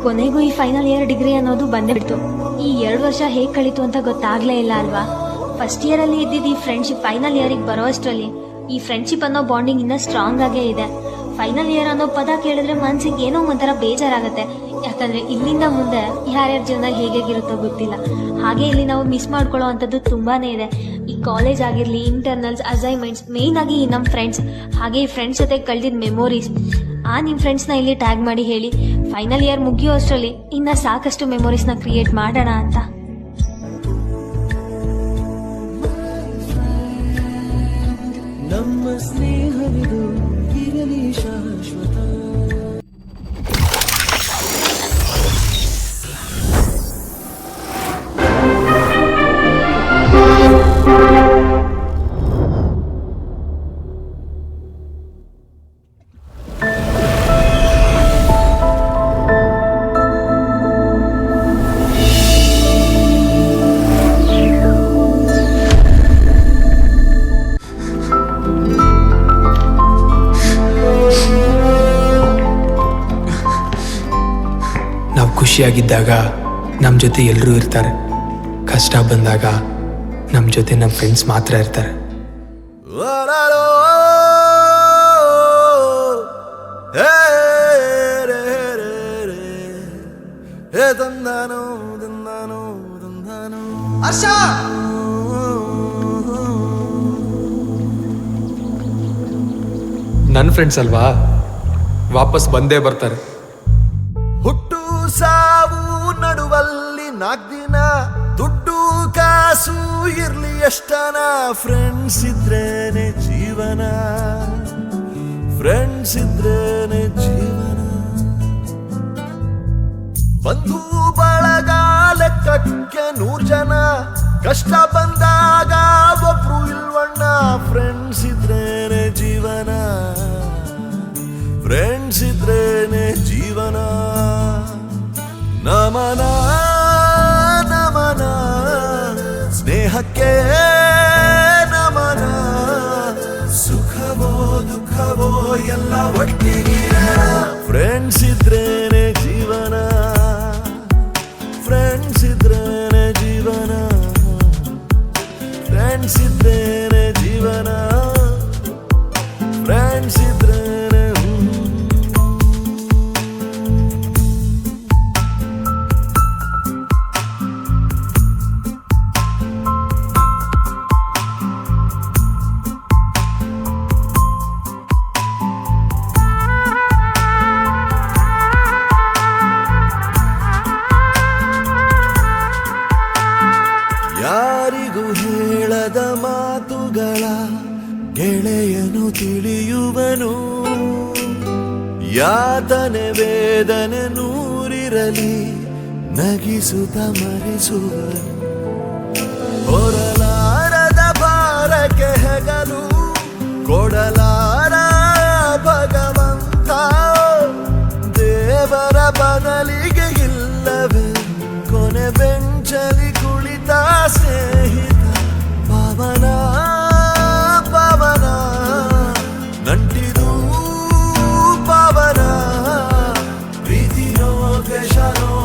ಕೊನೆಗೂ ಈ final year degree ಅನ್ನೋದು ಬಂದೇ ಬಿಡ್ತು. ಈ 2 ವರ್ಷ ಹೇಗೆ ಕಳೀತು ಅಂತ ಗೊತ್ತಾಗ್ಲೇ ಇಲ್ಲ ಅಲ್ವಾ. ಫಸ್ಟ್ ಇಯರ್ ಅಲ್ಲಿ ಇದ್ದಿದ್ದು ಈ ಫ್ರೆಂಡ್ಶಿಪ್ ಫೈನಲ್ ಇಯರಿಗೆ ಬರೋ ಅಷ್ಟರಲ್ಲಿ ಈ ಫ್ರೆಂಡ್ಶಿಪ್ ಅನ್ನೋ ಬಾಂಡಿಂಗ್ ಇನ್ನ ಸ್ಟ್ರಾಂಗ್ ಆಗೇ ಇದೆ. ಫೈನಲ್ ಇಯರ್ ಅನ್ನೋ ಪದ ಕೇಳಿದ್ರೆ ಮನ್ಸಿಗೆ ಏನೋ ಒಂಥರ ಬೇಜಾರಾಗತ್ತೆ. ಯಾಕಂದ್ರೆ ಇಲ್ಲಿಂದ ಮುಂದೆ ಯಾರ್ಯಾರ ಜೀವನ ಹೇಗಿರುತ್ತೋ ಗೊತ್ತಿಲ್ಲ. ಹಾಗೆ ಇಲ್ಲಿ ನಾವು ಮಿಸ್ ಮಾಡ್ಕೊಳ್ಳೋ ಅಂಥದ್ದು ತುಂಬಾನೇ ಇದೆ. ಈ ಕಾಲೇಜ್ ಆಗಿರ್ಲಿ, ಇಂಟರ್ನಲ್ಸ್, ಅಸೈನ್ಮೆಂಟ್ಸ್, ಮೇನ್ ಆಗಿ ನಮ್ಮ ಫ್ರೆಂಡ್ಸ್, ಹಾಗೆ ಈ ಫ್ರೆಂಡ್ಸ್ ಜೊತೆ ಕಳೆದಿದ್ದ ಮೆಮೊರೀಸ್. ನಿಮ್ಮ ಫ್ರೆಂಡ್ಸ್ನ ಇಲ್ಲಿ ಟ್ಯಾಗ್ ಮಾಡಿ ಹೇಳಿ. ಫೈನಲ್ ಇಯರ್ ಮುಗಿಯೋ ಅಷ್ಟರಲ್ಲಿ ಇನ್ನ ಸಾಕಷ್ಟು ಮೆಮೊರೀಸ್ನ ಕ್ರಿಯೇಟ್ ಮಾಡೋಣ ಅಂತ. ನಮ್ಮ ಸ್ನೇಹವಿದು ಇರಲಿ ಶಾಶ್ವತ. ಖುಷಿಯಾಗಿದ್ದಾಗ ನಮ್ಮ ಜೊತೆ ಎಲ್ಲರೂ ಇರ್ತಾರೆ, ಕಷ್ಟ ಬಂದಾಗ ನಮ್ಮ ಜೊತೆ ನಮ್ಮ ಫ್ರೆಂಡ್ಸ್ ಮಾತ್ರ ಇರ್ತಾರೆ. ನನ್ನ ಫ್ರೆಂಡ್ಸ್ ಅಲ್ವಾ, ವಾಪಸ್ ಬಂದೇ ಬರ್ತಾರೆ. ಹುಟ್ಟು ಸಾವು ನಡುವಲ್ಲಿ 4 ದಿನ, ದುಡ್ಡು ಕಾಸು ಇರ್ಲಿ ಎಷ್ಟನ, ಫ್ರೆಂಡ್ಸ್ ಇದ್ರೇನೆ ಜೀವನ, ಫ್ರೆಂಡ್ಸ್ ಇದ್ರೇನೆ ಜೀವನ. ಬಂಧು ಬಳಗ ಲೆಕ್ಕಕ್ಕೆ 100 ಜನ, ಕಷ್ಟ ಬಂದಾಗ ಒಬ್ರು ಇಲ್ವಣ್ಣ, ಫ್ರೆಂಡ್ಸ್ ಇದ್ರೇನೆ ಜೀವನ, ಫ್ರೆಂಡ್ಸ್ ಇದ್ರೇನೆ ಜೀವನ. ನಮನ ನಮನ ಸ್ನೇಹಕ್ಕೆ ನಮನ, ಸುಖವೋ ದುಃಖವೋ ಎಲ್ಲ ಒಟ್ಟಿಗೆ, ಫ್ರೆಂಡ್ಸ್ ಇದ್ರೇನೆ ಜೀವನ, ಫ್ರೆಂಡ್ಸ್ ಇದ್ರೇನೆ ಜೀವನ, ಫ್ರೆಂಡ್ಸ್ ಇದ್ರೇನೆ ಜೀವನ, ಫ್ರೆಂಡ್ಸ್ ಇದ್ರೇನೆ. ಯಾರಿಗೂ ಹೇಳದ ಮಾತುಗಳ ಗೆಳೆಯನು ತಿಳಿಯುವನು, ಯಾತನೆ ವೇದನೆ ನೂರಿರಲಿ ನಗಿಸುತ್ತ ಮರೆಸುವನು. ಹೊರಲಾರದ ಭಾರಕ್ಕೆ ಹೆಗಲು ಕೊಡಲಾರ ಭಗವಂತ, ದೇವರ ಬದಲಿಗೆ ಇಲ್ಲವೇ ಕೊನೆ ಬೆಂಚಲಿ ಕುಳಿತ ಸ್ನೇಹಿತ. ಪವನ ಪವನ ನಂಟಿದು ಪವನ, ಪ್ರೀತಿನೋ ದ್ವೇಷನೋ